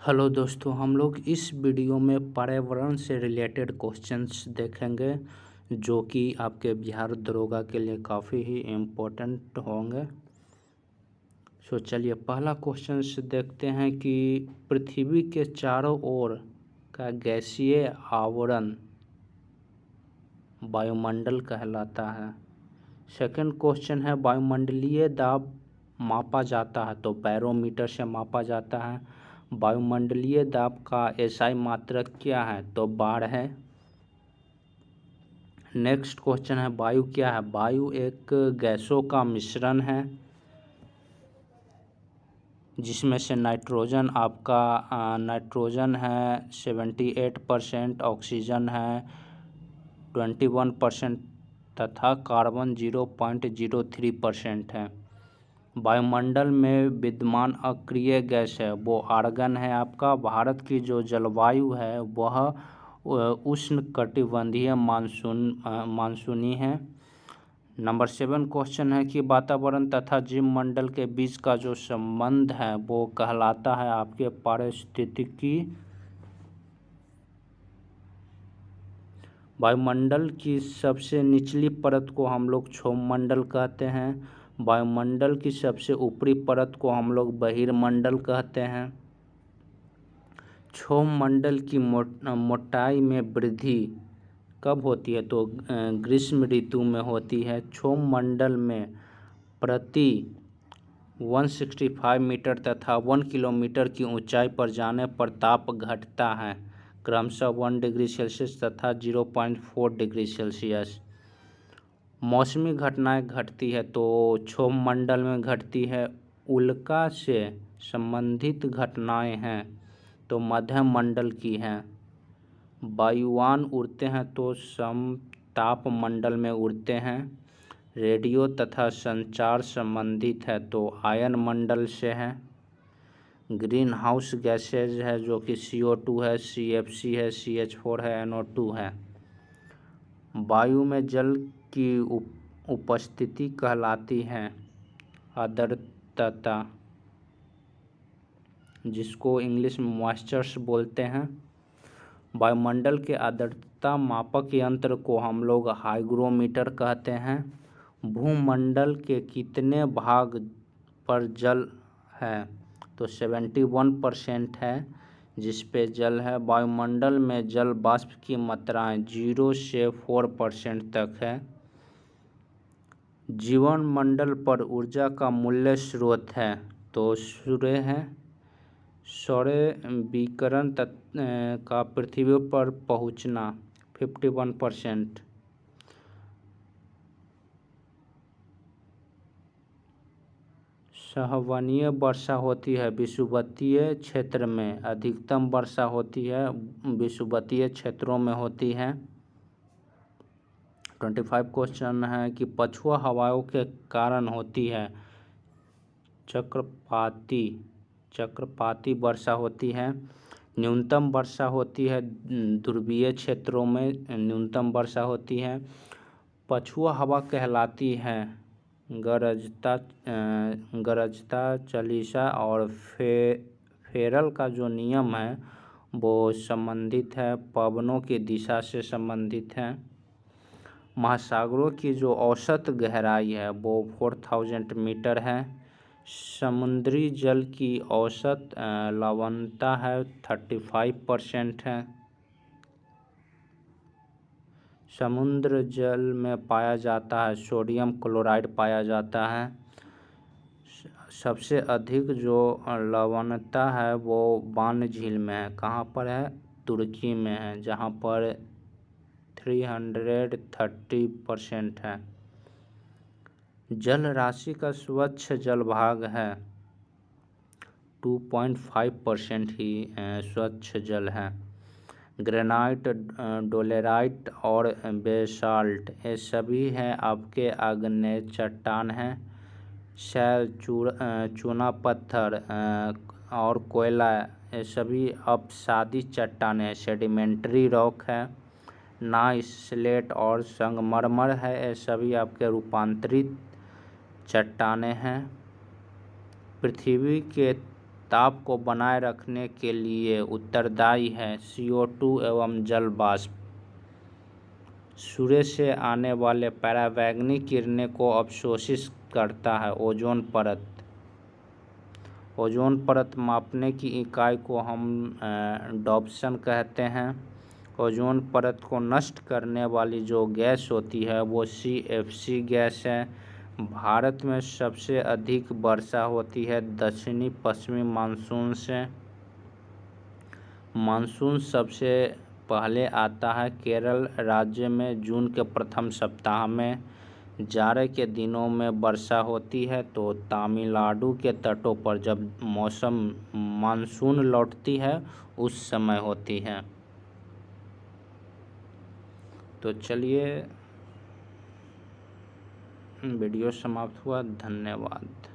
Hello दोस्तों, हम लोग इस वीडियो में पर्यावरण से रिलेटेड क्वेश्चंस देखेंगे जो कि आपके बिहार दरोगा के लिए काफ़ी ही इम्पोर्टेंट होंगे। चलिए पहला क्वेश्चंस देखते हैं कि पृथ्वी के चारों ओर का गैसीय आवरण वायुमंडल कहलाता है। सेकंड क्वेश्चन है, वायुमंडलीय दाब मापा जाता है तो बैरोमीटर से मापा जाता है। वायुमंडलीय दाब का एसआई मात्रक क्या है तो बार है। नेक्स्ट क्वेश्चन है, वायु क्या है। वायु एक गैसों का मिश्रण है जिसमें से नाइट्रोजन नाइट्रोजन है 78%, ऑक्सीजन है 21% तथा कार्बन 0.03% है। वायुमंडल में विद्यमान अक्रिय गैस है वो आर्गन है आपका। भारत की जो जलवायु है वह उष्णकटिबंधीय मानसूनी है। नंबर 7 क्वेश्चन है कि वातावरण तथा जीवमंडल के बीच का जो संबंध है वो कहलाता है आपके पारिस्थितिकी। वायुमंडल की सबसे निचली परत को हम लोग क्षोभमंडल कहते हैं। वायुमंडल की सबसे ऊपरी परत को हम लोग बहिर्मंडल कहते हैं। क्षोभमंडल की मोटाई में वृद्धि कब होती है तो ग्रीष्म ऋतु में होती है। क्षोभमंडल में प्रति 165 मीटर तथा 1 किलोमीटर की ऊंचाई पर जाने पर ताप घटता है क्रमशः 1 डिग्री सेल्सियस तथा 0.4 डिग्री सेल्सियस। मौसमी घटनाएं घटती है तो क्षोभमंडल में घटती है। उल्का से संबंधित घटनाएं हैं तो मध्यम मंडल की हैं। वायुयान उड़ते हैं तो समताप मंडल में उड़ते हैं। रेडियो तथा संचार संबंधित है तो आयन मंडल से है। ग्रीन हाउस गैसेज है जो कि CO2 है, CFC है, CH4 है, NO2 है। वायु में जल की उपस्थिति कहलाती है आर्द्रता, जिसको इंग्लिश में मॉइस्चर्स बोलते हैं। वायुमंडल के आर्द्रता मापक यंत्र को हम लोग हाइग्रोमीटर कहते हैं। भूमंडल के कितने भाग पर जल है तो 71% है जिस पे जल है। वायुमंडल में जल वाष्प की मात्राएं 0 से 4% तक है। जीवन मंडल पर ऊर्जा का मूल्य स्रोत है तो सूर्य है। सौर विकिरण का पृथ्वी पर पहुंचना 51%। संवहनीय वर्षा होती है विषुवतीय क्षेत्र में। अधिकतम वर्षा होती है विषुवतीय क्षेत्रों में होती है। 25 क्वेश्चन है कि पछुआ हवाओं के कारण होती है चक्रपाती वर्षा होती है। न्यूनतम वर्षा होती है ध्रुवीय क्षेत्रों में न्यूनतम वर्षा होती है। पछुआ हवा कहलाती है गरजता चालीसा और फेरल का जो नियम है वो संबंधित है पवनों की दिशा से संबंधित है। महासागरों की जो औसत गहराई है वो 4000 मीटर है। समुद्री जल की औसत लवणता है 35% है। समुद्र जल में पाया जाता है सोडियम क्लोराइड पाया जाता है। सबसे अधिक जो लवणता है वो बान झील में है। कहाँ पर है? तुर्की में है जहाँ पर 330% है। जल राशि का स्वच्छ जलभाग है 2.5% ही स्वच्छ जल है। ग्रेनाइट, डोलेराइट और बेसाल्ट ये सभी हैं आपके आग्नेय चट्टान हैं। शैल, चूना पत्थर और कोयला ये सभी अपसादी चट्टानें हैं। सेडिमेंट्री रॉक है। नाइस, स्लेट और संगमरमर है ये सभी आपके रूपांतरित चट्टानें हैं। पृथ्वी के ताप को बनाए रखने के लिए उत्तरदायी है CO2 एवं जल वाष्प। सूर्य से आने वाले पराबैंगनी किरणें को अवशोषित करता है ओजोन परत। ओजोन परत मापने की इकाई को हम डॉप्सन कहते हैं। ओजोन परत को नष्ट करने वाली जो गैस होती है वो CFC गैस है। भारत में सबसे अधिक वर्षा होती है दक्षिणी पश्चिमी मानसून से। मानसून सबसे पहले आता है केरल राज्य में जून के प्रथम सप्ताह में। जाड़े के दिनों में वर्षा होती है तो तमिलनाडु के तटों पर जब मौसम मानसून लौटती है उस समय होती है। तो चलिए वीडियो समाप्त हुआ। धन्यवाद।